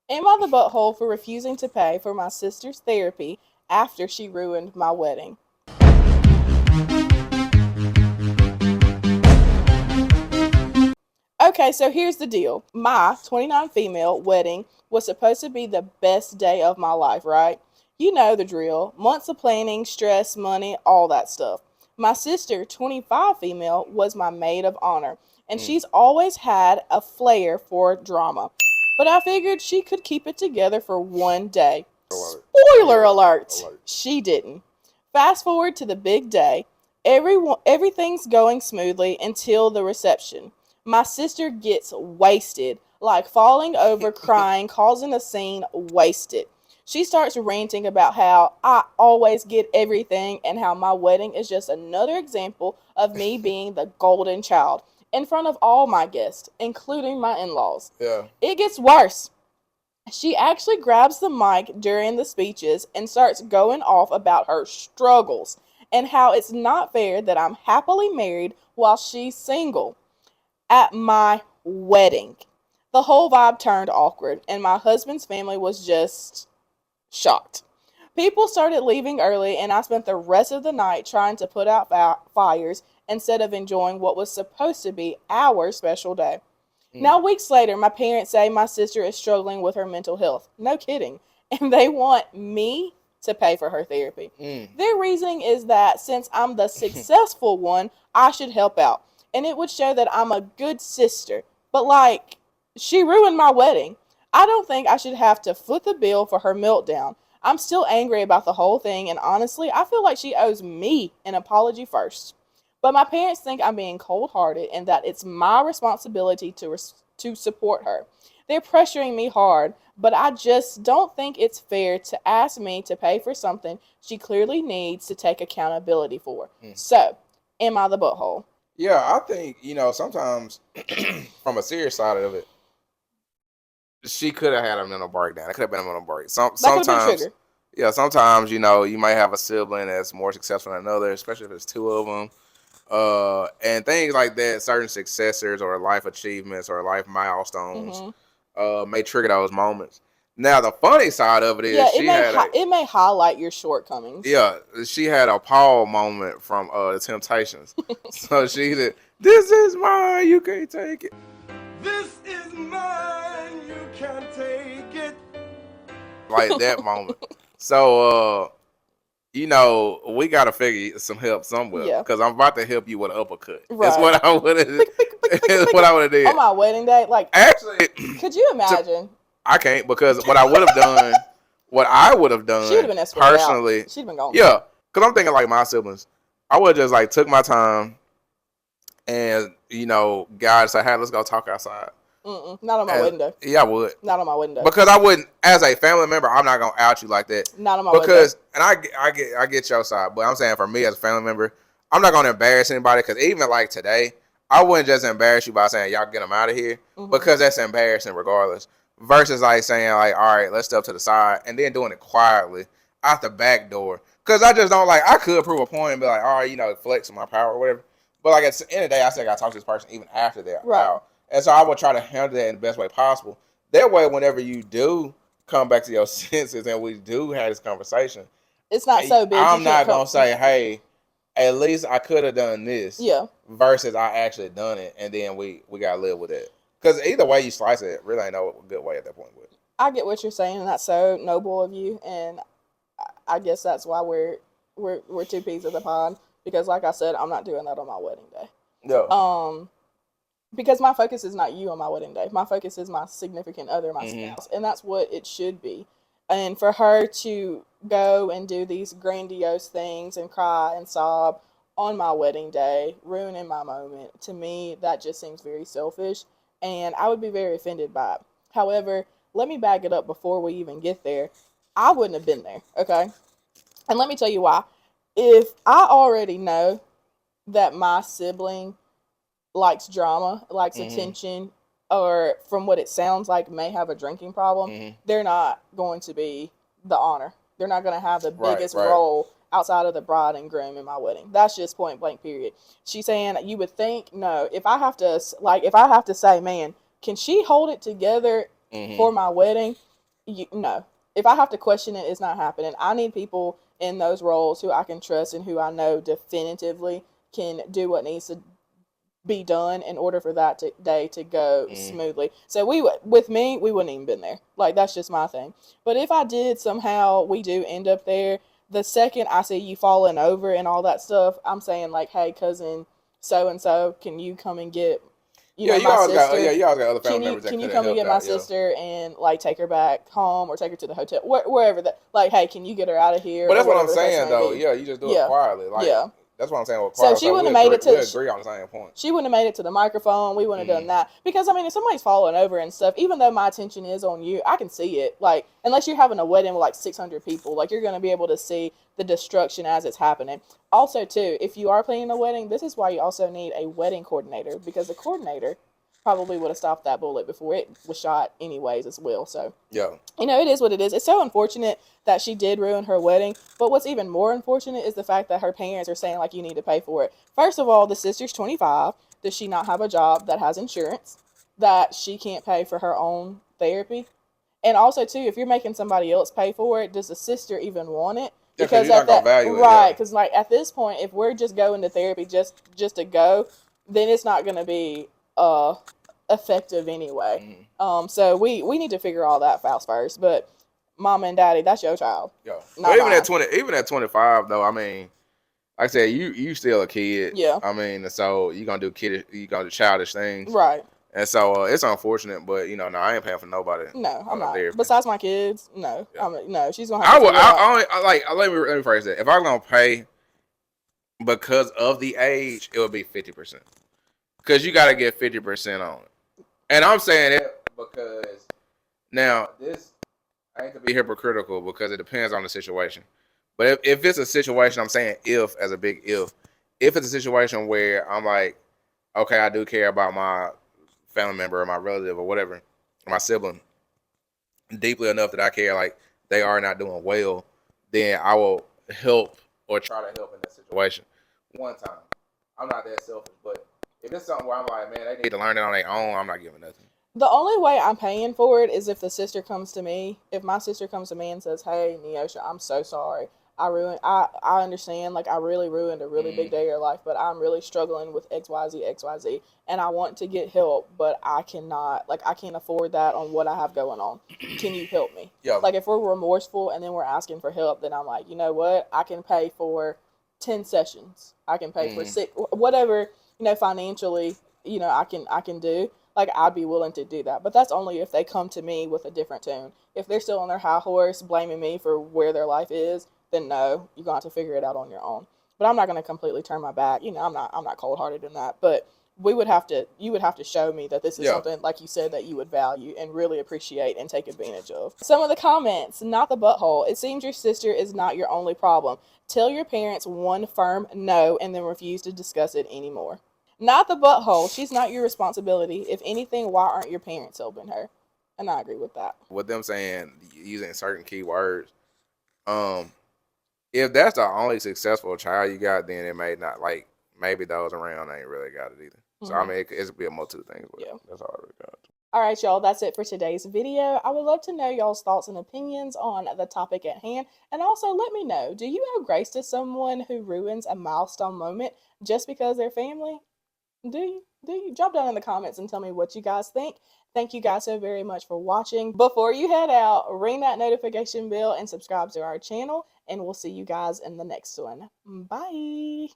Am I the butthole for refusing to pay for my sister's therapy after she ruined my wedding? Okay, so here's the deal. My 29 female wedding was supposed to be the best day of my life, right? You know the drill. Months of planning, stress, money, all that stuff. My sister, 25 female, was my maid of honor, and Mm, she's always had a flair for drama. But I figured she could keep it together for one day. alert. Spoiler Alert. alert, Alert. she didn't. Fast forward to the big day. Everything's going smoothly until the reception. My sister gets wasted, like falling over, crying, causing a scene, wasted. She starts ranting about how I always get everything and how my wedding is just another example of me being the golden child in front of all my guests, including my in laws. Yeah. It gets worse. She actually grabs the mic during the speeches and starts going off about her struggles and how it's not fair that I'm happily married while she's single at my wedding. The whole vibe turned awkward, and my husband's family was just shocked. People started leaving early, and I spent the rest of the night trying to put out fires instead of enjoying what was supposed to be our special day. Mm, Now, weeks later, my parents say my sister is struggling with her mental health. No kidding. And they want me to pay for her therapy. mm. Their reasoning is that since I'm the successful one, I should help out. And it would show that I'm a good sister. But, like, she ruined my wedding. I don't think I should have to foot the bill for her meltdown. I'm still angry about the whole thing, and honestly, I feel like she owes me an apology first. But my parents think I'm being cold hearted and that it's my responsibility to support her. They're pressuring me hard, but I just don't think it's fair to ask me to pay for something she clearly needs to take accountability for. Mm. So, am I the butthole? Yeah, I think, sometimes from a serious side of it, she could have had a mental breakdown. It could have been a mental break. That could have been Sometimes, trigger. yeah, sometimes, you might have a sibling that's more successful than another, especially if it's two of them. And things like that, certain successors or life achievements or life milestones Hmm. may trigger those moments. Now, the funny side of it Yeah, is it may highlight your shortcomings. she had a Paul moment from the Temptations. So she said, "This is mine, you can't take it." This is mine, you can't take it. Like that moment. So, we gotta figure some help somewhere Yeah, because I'm about to help you with an uppercut. That's right. what I would have. Pick, pick, pick, pick, That's pick. what I would have did. On my wedding day, like, Actually, could you to, imagine? I can't because what I would have She would done have been escorted out. personally, She'd have been gone. yeah, because I'm thinking like my siblings, I would have just like took my time and guys say, "Hey, let's go talk outside." Not on my And wedding day. yeah, I would. Not on my wedding day. Because I wouldn't, as a family member, I'm not gonna out you like that. Not on my wedding day. Because, and I get your side, but I'm saying for me as a family member, I'm not gonna embarrass anybody. Because even like today, I wouldn't just embarrass you by saying y'all get them out of here because that's embarrassing regardless. Versus like saying like, all right, let's step to the side and then doing it quietly out the back door. Because I just don't like. I could prove a point and be like, all right, flex my power or whatever. But like at the end of the day, I still gotta talk to this person even after they're out. And so I would try to handle that in the best way possible. That way, whenever you do come back to your senses and we do have this conversation, it's not so big. I'm not going to say, hey, at least I could have done this. Yeah. Versus I actually done it. And then we got to live with it. Because either way you slice it, really ain't no good way at that point. With it. I get what you're saying, and that's so noble of you. And I guess that's why we're two peas in the pod. Because like I said, I'm not doing that on my wedding day. No. Because my focus is not you on my wedding day. My focus is my significant other, my spouse. And that's what it should be. And for her to go and do these grandiose things and cry and sob on my wedding day, ruining my moment, to me, that just seems very selfish. And I would be very offended by it. However, let me back it up before we even get there. I wouldn't have been there, okay? And let me tell you why. If I already know that my sibling likes drama, likes attention, or from what it sounds like may have a drinking problem, they're not going to be the honor. They're not going to have the biggest role outside of the bride and groom in my wedding. That's just point blank period. She's saying you would think, no, if I have to say, man, can she hold it together for my wedding? No. If I have to question it, it's not happening. I need people in those roles who I can trust and who I know definitively can do what needs to be done in order for that day to go smoothly. So with me, we wouldn't even been there. Like, that's just my thing. But if I did somehow, we do end up there, the second I see you falling over and all that stuff, I'm saying like, hey, cousin, so and so, can you come and get, my sister? You always got other family members that Can you could have come and helped get my out. Yeah. sister and like take her back home or take her to the hotel, wherever that. Like, hey, can you get her out of here? But that's or what I'm whatever the case saying, may though. be. Yeah, you just do Yeah. it quietly. Like, Yeah. that's what I'm saying. With So quiet, she wouldn't have made it to. we agree on the same point. She wouldn't have made it to the microphone. We wouldn't have done that because I mean, if somebody's falling over and stuff, even though my attention is on you, I can see it. Like, unless you're having a wedding with like 600 people, like you're going to be able to see the destruction as it's happening. Also, too, if you are planning a wedding, this is why you also need a wedding coordinator, because the coordinator probably would have stopped that bullet before it was shot anyways as well. So yeah, it is what it is. It's so unfortunate that she did ruin her wedding, but what's even more unfortunate is the fact that her parents are saying like, you need to pay for it. First of all, the sister's 25. Does she not have a job that has insurance, that she can't pay for her own therapy? And also too, if you're making somebody else pay for it, does the sister even want it? Because you're not gonna value it, right, because like at this point, if we're just going to therapy just to go, then it's not going to be effective anyway. So we need to figure all that out first. But mama and daddy, that's your child. Yeah. But even at 25 though, I mean, like I said, you still a kid. Yeah. I mean, so you gonna do childish things. Right. And so it's unfortunate, but no, I ain't paying for nobody. No, I'm not. Therapy. Besides my kids, no. Yeah. No, she's gonna have to. Let me rephrase that. If I'm gonna pay because of the age, it would be 50%. Because you gotta get 50% on it. And I'm saying it because now I ain't to be hypocritical because it depends on the situation. But if it's a situation, I'm saying if as a big if it's a situation where I'm like, okay, I do care about my family member or my relative or whatever, my sibling, deeply enough that I care like they are not doing well, then I will help or try to help in that situation one time. I'm not that selfish, but if it's something where I'm like, man, they need to learn it on their own, I'm not giving nothing. The only way I'm paying for it is if the sister comes to me. If my sister comes to me and says, hey, Neosha, I'm so sorry. I understand, like, I really ruined a really big day of your life, but I'm really struggling with XYZ, and I want to get help, but I cannot, like, I can't afford that on what I have going on. Can you help me? Yeah. Like, if we're remorseful and then we're asking for help, then I'm like, you know what? I can pay for 10 sessions. I can pay for 6, whatever, financially, I can do. Like, I'd be willing to do that. But that's only if they come to me with a different tune. If they're still on their high horse, blaming me for where their life is, then no, you're going to have to figure it out on your own. But I'm not going to completely turn my back. I'm not cold-hearted in that. But you would have to show me that this is something, like you said, that you would value and really appreciate and take advantage of. Some of the comments, not the butthole. It seems your sister is not your only problem. Tell your parents one firm no and then refuse to discuss it anymore. Not the butthole. She's not your responsibility. If anything, why aren't your parents helping her? And I agree with that. With them saying, using certain keywords, if that's the only successful child you got, then it may not, like, maybe those around ain't really got it either. So, I mean, it's be a multitude of things. But that's all I really got. All right, y'all, that's it for today's video. I would love to know y'all's thoughts and opinions on the topic at hand. And also let me know, do you owe grace to someone who ruins a milestone moment just because they're family? Do you? Drop down in the comments and tell me what you guys think. Thank you guys so very much for watching. Before you head out, ring that notification bell and subscribe to our channel. And we'll see you guys in the next one. Bye.